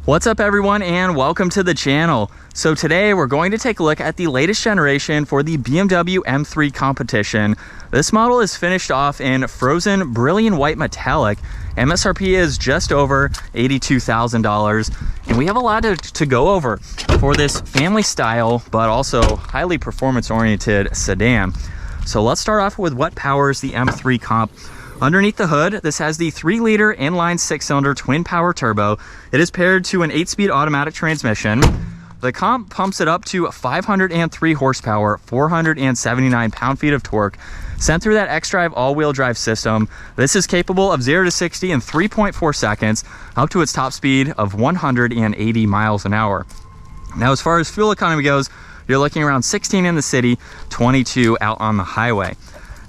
What's up everyone, and welcome to the channel. So today we're going to take a look at the latest generation for the BMW M3 Competition. This model is finished off in frozen brilliant white metallic. MSRP is just over $82,000, and we have a lot to go over for this family style but also highly performance oriented sedan. So let's start off with what powers the M3 Comp. Underneath the hood, this has the 3-liter inline 6-cylinder twin power turbo. It is paired to an 8-speed automatic transmission. The Comp pumps it up to 503 horsepower, 479 pound-feet of torque, sent through that xDrive all-wheel drive system. This is capable of 0 to 60 in 3.4 seconds, up to its top speed of 180 miles an hour. Now, as far as fuel economy goes, you're looking around 16 in the city, 22 out on the highway.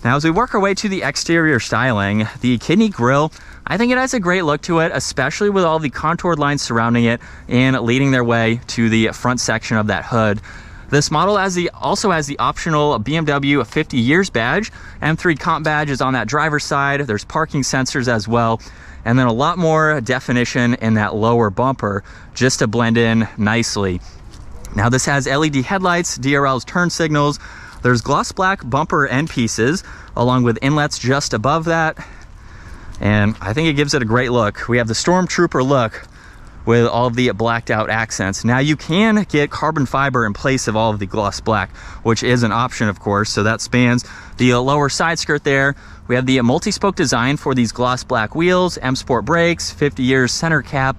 Now, as we work our way to the exterior styling, the kidney grille, I think it has a great look to it, especially with all the contoured lines surrounding it and leading their way to the front section of that hood. This model also has the optional BMW 50 years badge. M3 Comp badge is on that driver's side. There's parking sensors as well, and then a lot more definition in that lower bumper just to blend in nicely. Now, this has LED headlights, DRL's turn signals. There's gloss black bumper end pieces along with inlets just above that, and I think it gives it a great look. We have the Stormtrooper look with all of the blacked out accents. Now, you can get carbon fiber in place of all of the gloss black, which is an option, of course. So that spans the lower side skirt there. We have the multi-spoke design for these gloss black wheels, M Sport brakes, 50 years center cap.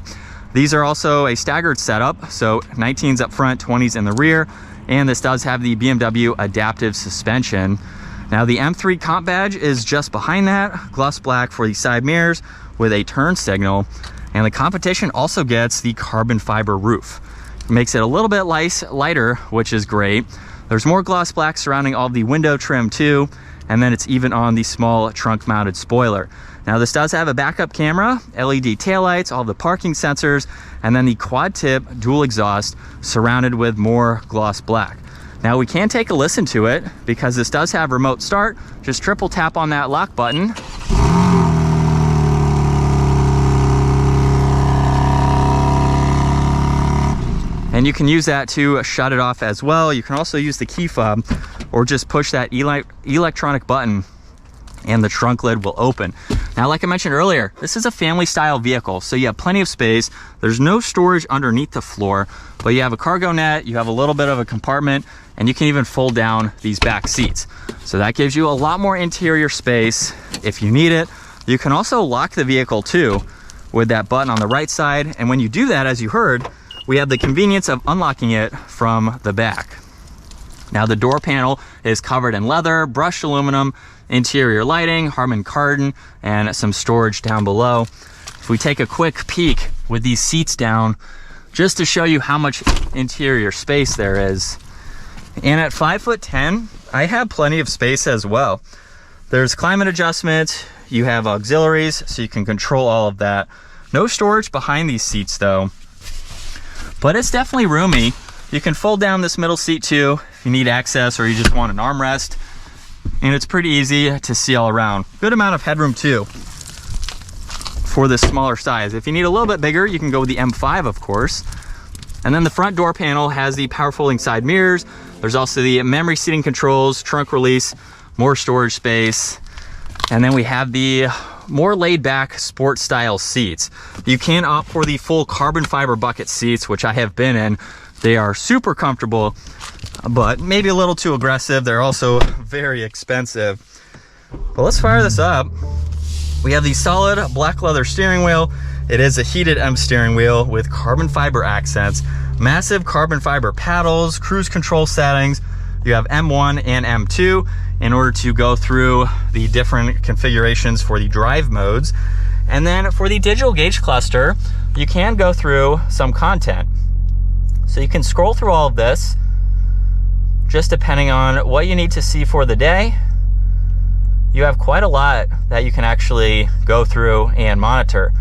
These are also a staggered setup, so 19s up front, 20s in the rear. And this does have the BMW adaptive suspension. Now, the M3 Comp badge is just behind that, gloss black for the side mirrors with a turn signal. And the Competition also gets the carbon fiber roof. It makes it a little bit lighter, which is great. There's more gloss black surrounding all of the window trim too, and then it's even on the small trunk mounted spoiler. Now, this does have a backup camera, LED taillights, all the parking sensors, and then the quad tip dual exhaust surrounded with more gloss black. Now, we can take a listen to it because this does have remote start. Just triple tap on that lock button. And you can use that to shut it off as well. You can also use the key fob or just push that electronic button and the trunk lid will open. Now, like I mentioned earlier, this is a family style vehicle, so you have plenty of space. There's no storage underneath the floor, but you have a cargo net, you have a little bit of a compartment, and you can even fold down these back seats. So that gives you a lot more interior space if you need it. You can also lock the vehicle too with that button on the right side. And when you do that, as you heard, we have the convenience of unlocking it from the back. Now, the door panel is covered in leather, brushed aluminum, interior lighting, Harman Kardon, and some storage down below. If we take a quick peek with these seats down, just to show you how much interior space there is. And at 5'10", I have plenty of space as well. There's climate adjustment, you have auxiliaries, so you can control all of that. No storage behind these seats though, but it's definitely roomy. You can fold down this middle seat too if you need access or you just want an armrest. And it's pretty easy to see all around. Good amount of headroom too for this smaller size. If you need a little bit bigger, you can go with the M5, of course. And then the front door panel has the power folding side mirrors. There's also the memory seating controls, trunk release, more storage space. And then we have the more laid back sport style seats. You can opt for the full carbon fiber bucket seats, which I have been in. They are super comfortable, but maybe a little too aggressive. They're also very expensive. But let's fire this up. We have the solid black leather steering wheel. It is a heated M steering wheel with carbon fiber accents, massive carbon fiber paddles, cruise control settings. You have M1 and M2 in order to go through the different configurations for the drive modes. And then for the digital gauge cluster, you can go through some content. So you can scroll through all of this, just depending on what you need to see for the day. You have quite a lot that you can actually go through and monitor,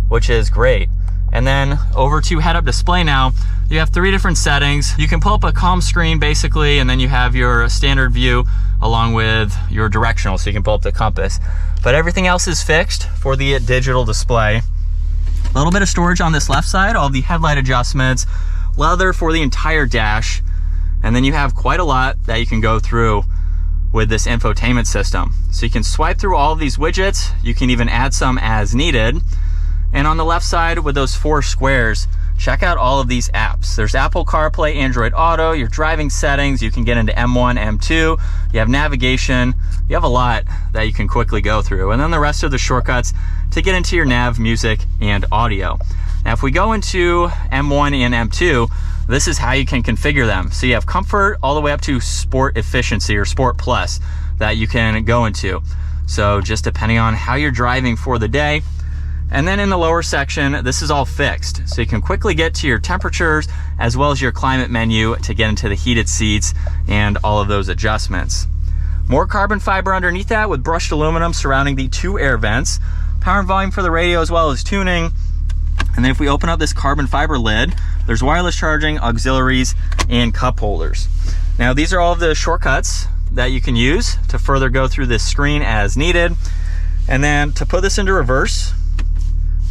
which is great. And then over to head-up display now, you have 3 different settings. You can pull up a calm screen basically, and then you have your standard view along with your directional, so you can pull up the compass. But everything else is fixed for the digital display. A little bit of storage on this left side, all the headlight adjustments, leather for the entire dash, and then you have quite a lot that you can go through with this infotainment system. So you can swipe through all of these widgets, you can even add some as needed. And on the left side with those 4 squares, check out all of these apps. There's Apple CarPlay, Android Auto, your driving settings, you can get into M1, M2, you have navigation, you have a lot that you can quickly go through. And then the rest of the shortcuts to get into your nav, music, and audio. Now if we go into M1 and M2, this is how you can configure them. So you have comfort all the way up to sport efficiency or sport plus that you can go into. So just depending on how you're driving for the day. And then in the lower section, this is all fixed. So you can quickly get to your temperatures as well as your climate menu to get into the heated seats and all of those adjustments. More carbon fiber underneath that with brushed aluminum surrounding the 2 air vents, power and volume for the radio as well as tuning. And then if we open up this carbon fiber lid, there's wireless charging, auxiliaries, and cup holders. Now these are all of the shortcuts that you can use to further go through this screen as needed. And then to put this into reverse,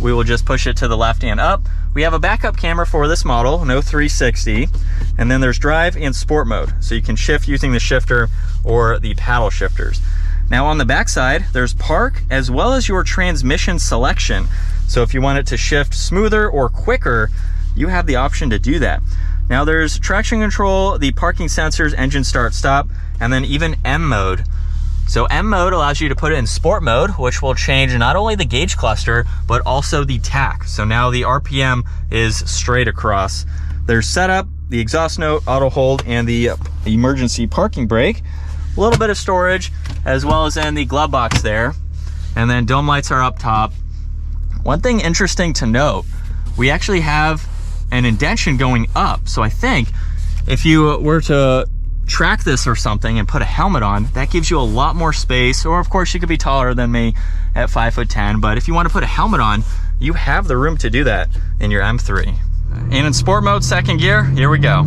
we will just push it to the left and up. We have a backup camera for this model, no 360. And then there's drive and sport mode. So you can shift using the shifter or the paddle shifters. Now on the back side, there's park as well as your transmission selection. So if you want it to shift smoother or quicker, you have the option to do that. Now there's traction control, the parking sensors, engine start stop, and then even M mode. So M mode allows you to put it in sport mode, which will change not only the gauge cluster, but also the tach. So now the RPM is straight across. There's setup, the exhaust note, auto hold, and the emergency parking brake. A little bit of storage, as well as in the glove box there. And then dome lights are up top. One thing interesting to note, we actually have an indentation going up. So I think if you were to track this or something and put a helmet on, that gives you a lot more space. Or of course you could be taller than me at 5'10", but if you want to put a helmet on, you have the room to do that in your M3. And in sport mode, second gear, here we go.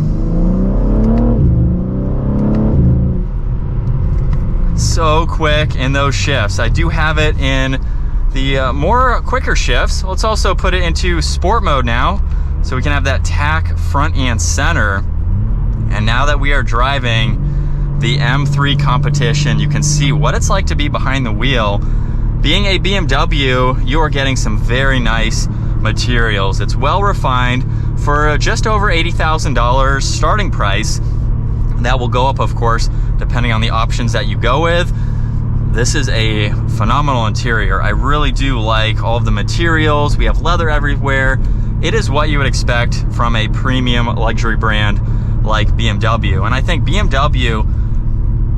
So quick in those shifts. I do have it in the more quicker shifts. Let's also put it into sport mode now, so we can have that tach front and center. And now that we are driving the M3 Competition, you can see what it's like to be behind the wheel. Being a BMW, you are getting some very nice materials. It's well refined for just over $80,000 starting price. That will go up, of course, depending on the options that you go with. This is a phenomenal interior. I really do like all of the materials. We have leather everywhere. It is what you would expect from a premium luxury brand like BMW. And I think BMW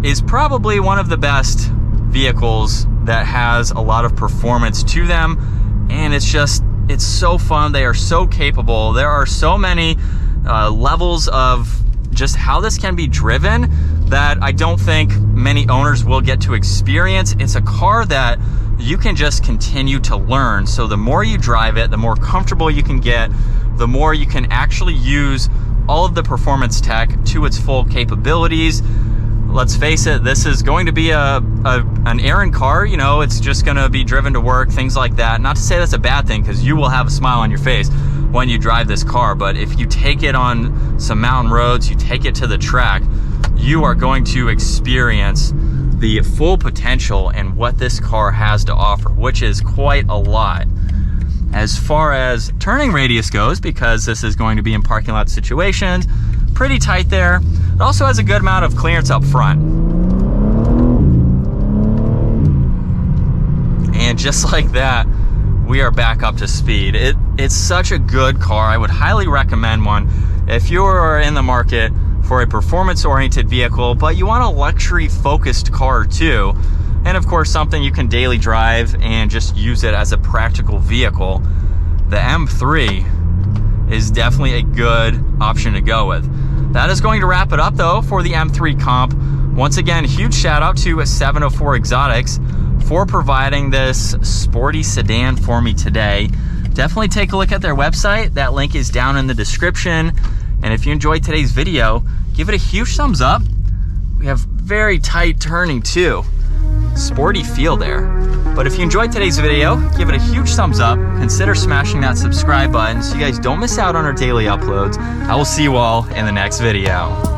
is probably one of the best vehicles that has a lot of performance to them. And it's so fun. They are so capable. There are so many levels of just how this can be driven that I don't think many owners will get to experience. It's a car that you can just continue to learn. So the more you drive it, the more comfortable you can get, the more you can actually use all of the performance tech to its full capabilities. Let's face it, this is going to be an errand car. You know, it's just going to be driven to work, things like that. Not to say that's a bad thing, because you will have a smile on your face when you drive this car. But if you take it on some mountain roads, you take it to the track, you are going to experience the full potential and what this car has to offer, which is quite a lot. As far as turning radius goes, because this is going to be in parking lot situations, pretty tight there. It also has a good amount of clearance up front. And just like that, we are back up to speed. It's such a good car. I would highly recommend one if you are in the market for a performance-oriented vehicle, but you want a luxury-focused car too. And of course, something you can daily drive and just use it as a practical vehicle. The M3 is definitely a good option to go with. That is going to wrap it up though for the M3 Comp. Once again, huge shout out to 704 Exotics for providing this sporty sedan for me today. Definitely take a look at their website. That link is down in the description. And if you enjoyed today's video, give it a huge thumbs up. We have very tight turning too. Sporty feel there. But if you enjoyed today's video, give it a huge thumbs up. Consider smashing that subscribe button so you guys don't miss out on our daily uploads. I will see you all in the next video.